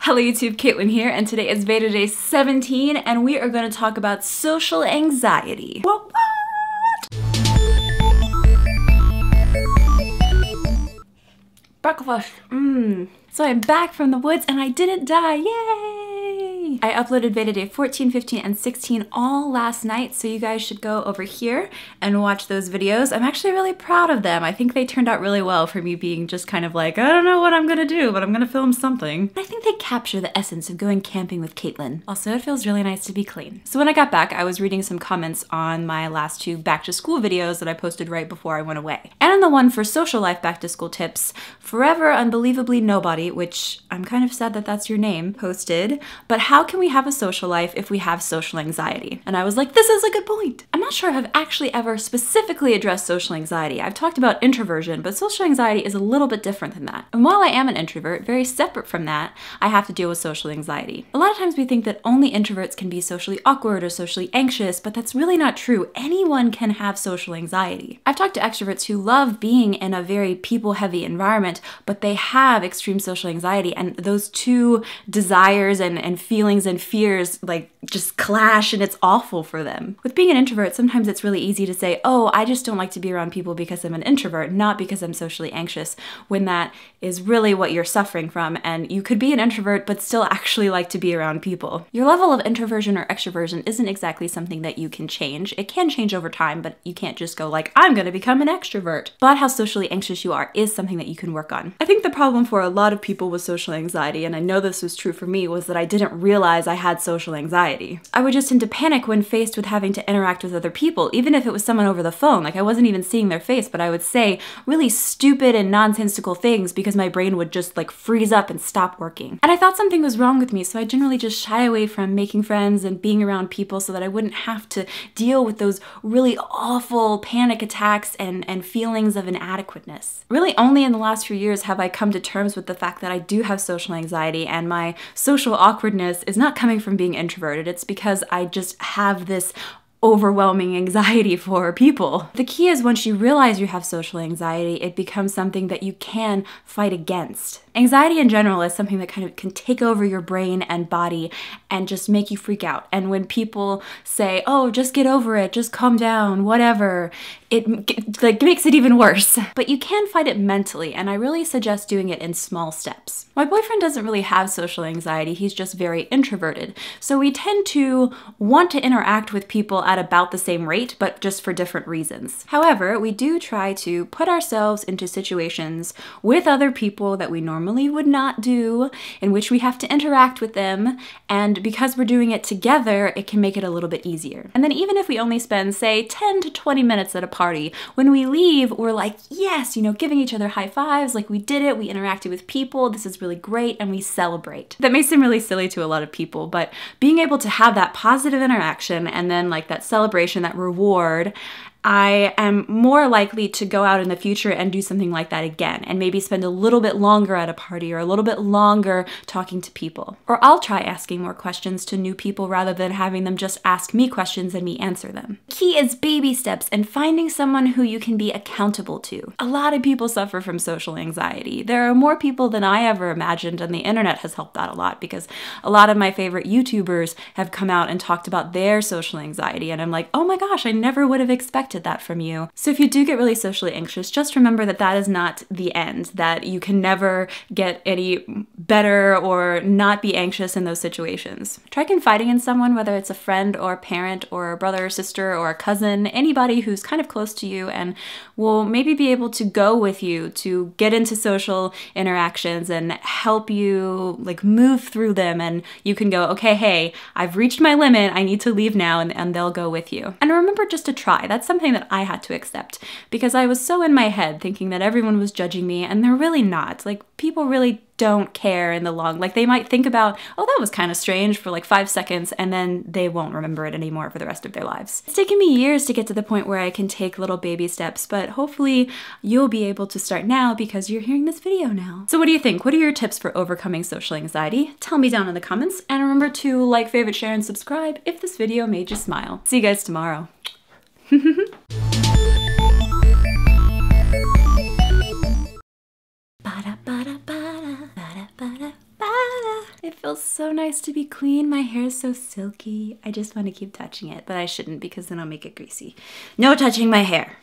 Hello YouTube, Kaitlyn here, and today is Veda Day 17, and we are going to talk about social anxiety. What? Breakfast. So I'm back from the woods and I didn't die, yay! I uploaded Veda Day 14, 15, and 16 all last night, so you guys should go over here and watch those videos. I'm actually really proud of them. I think they turned out really well for me being just kind of like, I don't know what I'm gonna do, but I'm gonna film something. I think they capture the essence of going camping with Kaitlyn. Also, it feels really nice to be clean. So when I got back, I was reading some comments on my last two back to school videos that I posted right before I went away. And on the one for social life back to school tips, Forever Unbelievably Nobody, which I'm kind of sad that that's your name, posted, but how can we have a social life if we have social anxiety? And I was like, this is a good point. I'm not sure if I've actually ever specifically addressed social anxiety. I've talked about introversion, but social anxiety is a little bit different than that. And while I am an introvert, very separate from that, I have to deal with social anxiety. A lot of times we think that only introverts can be socially awkward or socially anxious, but that's really not true. Anyone can have social anxiety. I've talked to extroverts who love being in a very people-heavy environment, but they have extreme social anxiety, and those two desires and feelings and fears like just clash, and it's awful for them. With being an introvert, sometimes it's really easy to say, oh, I just don't like to be around people because I'm an introvert, not because I'm socially anxious, when that is really what you're suffering from, and you could be an introvert but still actually like to be around people. Your level of introversion or extroversion isn't exactly something that you can change. It can change over time, but you can't just go like, I'm gonna become an extrovert. But how socially anxious you are is something that you can work on. I think the problem for a lot of people with social anxiety, and I know this was true for me, was that I didn't realize I had social anxiety. I would just tend to panic when faced with having to interact with other people, even if it was someone over the phone. Like, I wasn't even seeing their face, but I would say really stupid and nonsensical things because my brain would just like freeze up and stop working. And I thought something was wrong with me, so I generally just shy away from making friends and being around people so that I wouldn't have to deal with those really awful panic attacks and feelings of inadequateness. Really only in the last few years have I come to terms with the fact that I do have social anxiety, and my social awkwardness is not coming from being introverted. It's because I just have this overwhelming anxiety for people. The key is once you realize you have social anxiety, it becomes something that you can fight against. Anxiety in general is something that kind of can take over your brain and body and just make you freak out. And when people say, oh, just get over it, just calm down, whatever, it like makes it even worse. But you can fight it mentally, and I really suggest doing it in small steps. My boyfriend doesn't really have social anxiety, he's just very introverted. So we tend to want to interact with people at about the same rate, but just for different reasons. However, we do try to put ourselves into situations with other people that we normally would not do, in which we have to interact with them, and because we're doing it together, it can make it a little bit easier. And then even if we only spend, say, 10 to 20 minutes at a party, when we leave, we're like, yes, you know, giving each other high fives, like we did it, we interacted with people, this is really great, and we celebrate. That may seem really silly to a lot of people, but being able to have that positive interaction and then like that celebration, that reward, I am more likely to go out in the future and do something like that again, and maybe spend a little bit longer at a party or a little bit longer talking to people. Or I'll try asking more questions to new people rather than having them just ask me questions and me answer them. Key is baby steps and finding someone who you can be accountable to. A lot of people suffer from social anxiety. There are more people than I ever imagined, and the internet has helped that a lot because a lot of my favorite YouTubers have come out and talked about their social anxiety, and I'm like, oh my gosh, I never would have expected that from you. So if you do get really socially anxious, just remember that that is not the end, that you can never get any better or not be anxious in those situations. Try confiding in someone, whether it's a friend or a parent or a brother or sister or a cousin, anybody who's kind of close to you and will maybe be able to go with you to get into social interactions and help you like move through them, and you can go, okay, hey, I've reached my limit, I need to leave now, and they'll go with you. And remember just to try. That's something that I had to accept because I was so in my head thinking that everyone was judging me, and they're really not. Like, people really don't care in the long, like they might think about, oh, that was kind of strange for like 5 seconds, and then they won't remember it anymore for the rest of their lives. It's taken me years to get to the point where I can take little baby steps, but hopefully you'll be able to start now because you're hearing this video now. So what do you think? What are your tips for overcoming social anxiety? Tell me down in the comments, and remember to like, favorite, share, and subscribe if this video made you smile. See you guys tomorrow. If It feels so nice to be clean. My hair is so silky. I just want to keep touching it, but I shouldn't because then I'll make it greasy. No touching my hair.